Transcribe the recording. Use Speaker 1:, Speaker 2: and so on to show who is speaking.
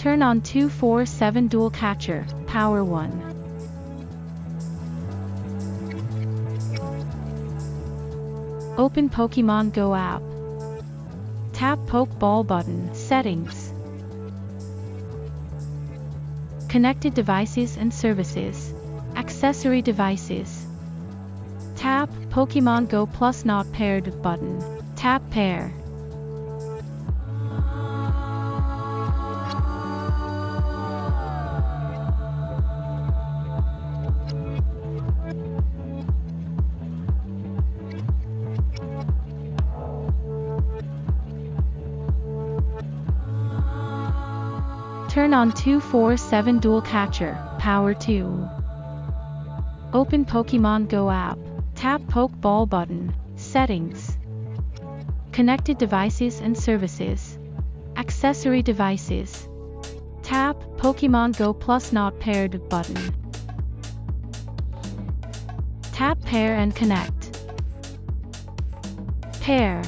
Speaker 1: Turn on 247 Dual Catcher, Power 1. Open Pokemon Go app. Tap Pokeball button, Settings. Connected devices and services. Accessory devices. Tap Pokemon Go Plus Not Paired button. Tap Pair. Turn on 247 Dual Catcher, Power 2. Open Pokemon Go app. Tap Pokeball button, Settings. Connected devices and services. Accessory devices. Tap Pokemon Go Plus Not Paired button. Tap Pair and connect. Pair.